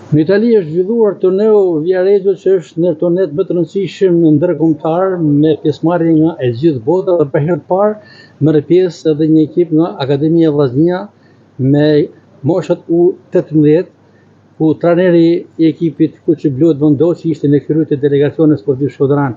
Në Itali është zhvilluar turneu Viareggio që është në turnet më të rëndësishëm ndërkombëtar me pjesëmarrje nga e gjithë bota dhe për herë të parë merr pjesë edhe një ekip nga Akademia Vllaznia me moshat U18 ku trajneri i ekipit Kuçi Blu Dondoçi ishte në krye të delegacionit sportiv shkodran.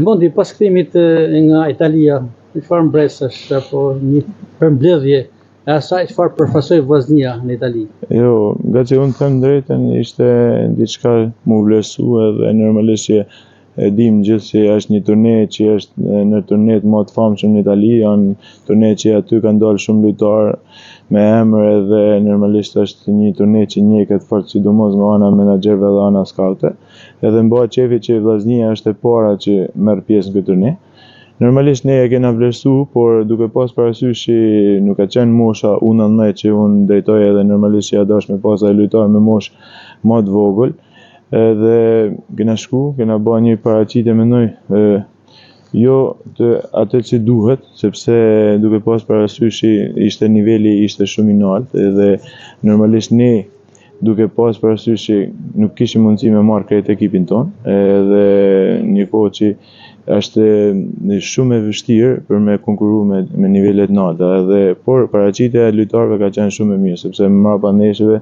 Mondi pas kthimit nga Italia, çfarë mbresësh apo një përmbledhje e asaj çfarë përfaqësoi Vllaznia në Itali? Jo, nga që unë them drejtën, ishte diçka mu vlerësu edhe normalisht që e dim gjithë që është një turne që është në turnet më të famshëm në Itali, janë turne që aty kanë dalë shumë lojtarë me emër edhe normalisht është një turne që njeket fort sidomos nga ana menaxherëve dhe ana skaute. Edhe mba qefi që Vllaznia është e para që merr pjesë në këtë turne. Normalisht ne e kena vlerësu, por duke pas parasysh që nuk ka qenë mosha U19 që unë drejtoj edhe normalisht që ja dash me pas ai lojtar me moshë më të vogël. Edhe kena shku, kena ba një paraqitje mendoj jo të atë që duhet, sepse duke pas parasysh që ishte niveli ishte shumë i lartë edhe normalisht ne duke pas parasysh që nuk kishim mundësi me marrë krejt ekipin ton, edhe një kohë që është shumë e vështirë për me konkuru me nivelet nalta, por paraqitja e lojtarëve ka qenë shumë e mirë, sepse mbrapa ndeshjeve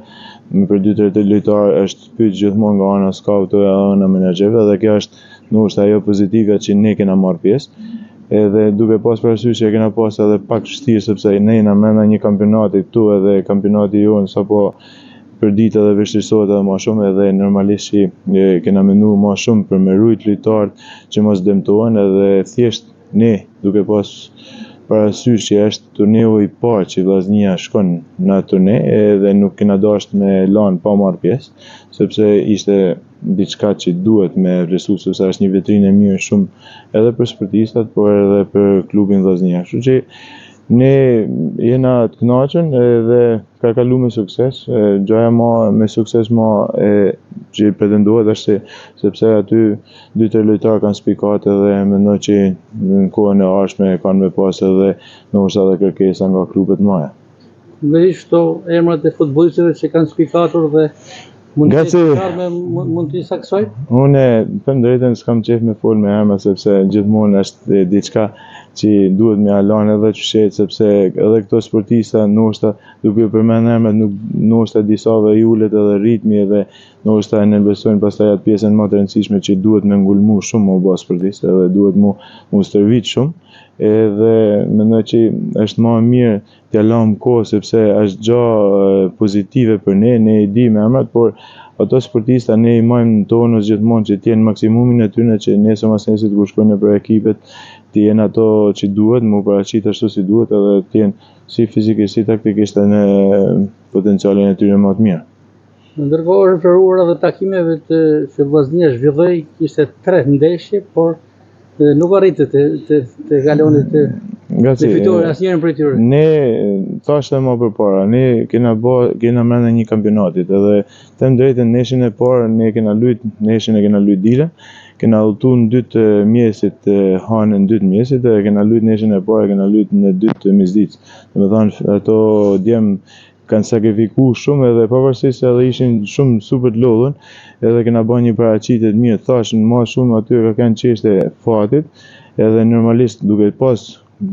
për 2-3 lojtarë është pyet gjithmonë nga ana skaute dhe ana menaxherëve dhe kjo është ndoshta ajo pozitive që ne kena marrë pjesë. Edhe duke pas parasysh që kena pas edhe pak vështirë sepse ne jena brenda një kampionati këtu edhe kampionati jonë sapo për ditë edhe vështirësohet edhe më shumë edhe normalisht që kena menduar më shumë për me rujt lojtarët që mos dëmtohen edhe thjesht ne duke pas parasysh që është turneu i parë që Vllaznia shkon në turne edhe nuk kena dashur me lanë pa marrë pjesë sepse ishte diçka që duhet me vlerësu sepse është një vitrinë e mirë shumë edhe për sportistat por edhe për klubin Vllaznia. Kështu që ne jena të kënaqur edhe ka kalu me sukses. Gjaja me sukses që pretendohet është sepse aty 2-3 lojtarë kanë spikat edhe mendoj që në kohën e ardhshme kanë me pas edhe ndoshta edhe kërkesa nga klubet të mëdha. Nërisht këto emrat e futbollistëve që kanë spikatur dhe mund t'i saksoj? Unë them drejtën s'kam qef me fol me emra sepse gjithmonë është diçka që duhet me alan edhe qyshet sepse edhe këto sportista ndoshta duke përmend emrat nuk ndoshta disave i ulet edhe ritmi edhe ndoshta e nënvestojnë pastaj atë pjesën më të rëndësishme që duhet me ngulmu shumë më bas sportist edhe duhet mu stërvit shumë edhe mendoj që është më mirë t'ja lëm kohë sepse është gjë pozitive për ne i dim emrat, por ato sportista ne i majmë në tonus gjithmonë që t'jenë maksimumin e tyre që nesër mas nesër kur shkojnë për ekipet t'jenë ato që duhet, mu paraqit ashtu si duhet edhe t'jenë si fizikisht si taktikisht në potencialin e tyre më të mirë. Ndërkohë referuar edhe takimeve që Vllaznia zhvilloi, kishte 3 ndeshje, por nuk arritët të kaloni të fitore asnjërin prej tyre. Ne thashë më përpara, ne kena brenda një kampionatit edhe them drejtën neshin e parë ne kena luajt dile, kena udhëtu në 2 mjesit hanën 2 mjesit dhe kena luajt neshin e parë kena luajt në 2 mizdicë. Domethënë ato djem kanë sakrifikuar shumë edhe pavarësisht se edhe ishin shumë super të lodhur edhe kena bën një paraqitje të mirë thashën më shumë aty ka kanë çështje fatit edhe normalisht duke pas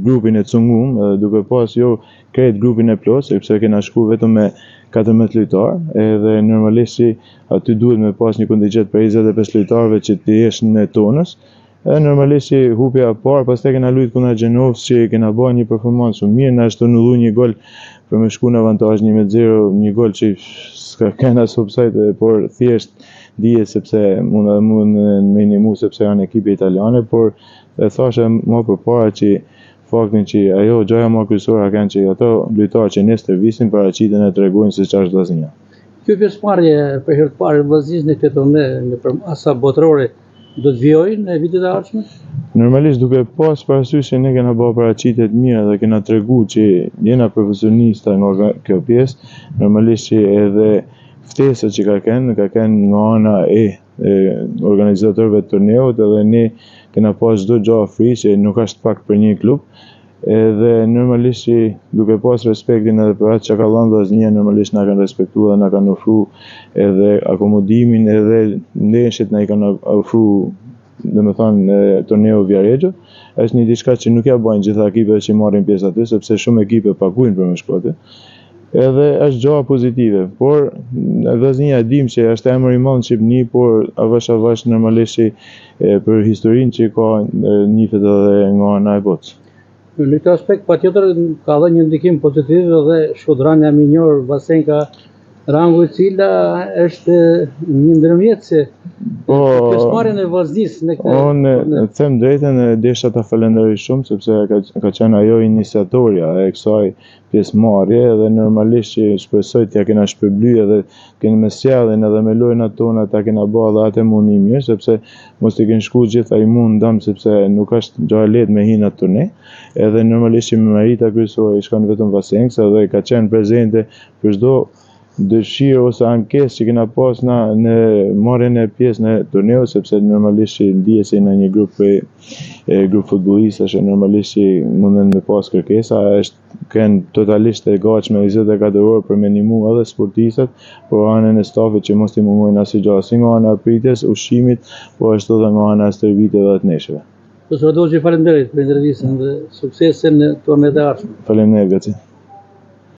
grupin e cungum edhe duke pas jo krejt grupin e plot sepse kena shku vetëm me 14 lojtarë edhe normalisht që aty duhet me pas një kontingjent për 25 lojtarëve që të jesh në tonus. Edhe normalisht që hupja e parë pastaj kena luajtur kundër Gjenovës që kena bën një performancë shumë mirë, na është ndodhur një gol për me shku në avantazh 1-0, një gol që s'ka kanë as offside, por thjesht dihet sepse mund minimu sepse janë ekipe italiane, por e thashë më përpara që faktin që ajo gjaja më kryesore kanë që ato lojtarë që ne stërvisin paraqiten e tregojnë se ç'është Vllaznia. Kjo pjesëmarrje për herë të parë Vllaznisë në këtë turne nëpër masa botërore do të vijojë në vitet e ardhshme? Normalisht duke pas parasysh që ne kena bërë paraqitje të mira dhe kena treguar që jena profesionista nga kjo pjesë, normalisht që edhe ftesat që ka kenë nga ana e organizatorëve të turneut edhe ne kena pas çdo gjë free që nuk është pak për një klub edhe normalisht duke pas respektin edhe për atë që ka dhënë vllaznia, normalisht na kanë respektuar dhe na kanë ofruar edhe akomodimin edhe ndeshjet na i kanë ofruar, domethënë torneu Viareggio. Është një diçka që nuk ja bajnë gjitha ekipet që marrin pjesë aty, sepse shumë ekipe paguajnë për me shku aty. Edhe është gjëra pozitive, por vllaznia e dim që është emër i madh në Shqipëri, por avash normalisht për historinë që ka nifet edhe nga ana e botës. Në këtë aspekt patjetër ka dhënë një ndikim pozitiv edhe Shkodrania Minor Vasenka Rangu, e cila është një ndërmjetëse pjesëmarrjen e vllaznisë në këtë. Unë them drejtën, desha ta falenderoj shumë sepse ka qenë ajo iniciatorja e kësaj pjesëmarrje dhe normalisht që shpresoj t'ja kena shpërbly edhe kena me sjelljen edhe me lojnat tona ta kena bë edhe atë mundi mirë, sepse mos i kenë shku gjitha i mund ndam, sepse nuk është gjë e lehtë me hinë atë turne. Edhe normalisht që me merita kryesore i shkon vetëm Vasenka dhe ka qenë prezente për çdo dëshirë ose ankesë që kena pas na në marrjen e pjesë në turneu, sepse normalisht që ndihet se në një grup futbollistësh normalisht që munden me pas kërkesa, kanë totalisht e gatshme 24 orë për me ndihmu edhe sportistët, por anën e stafit që mos i mungojnë asnjë gjë, si nga ana e pritjes, ushqimit, po ashtu edhe nga ana e stërvitjeve dhe të neshëve. Profesor Radoshi, faleminderit për intervistën dhe suksese në turnet e ardhshme. Faleminderit.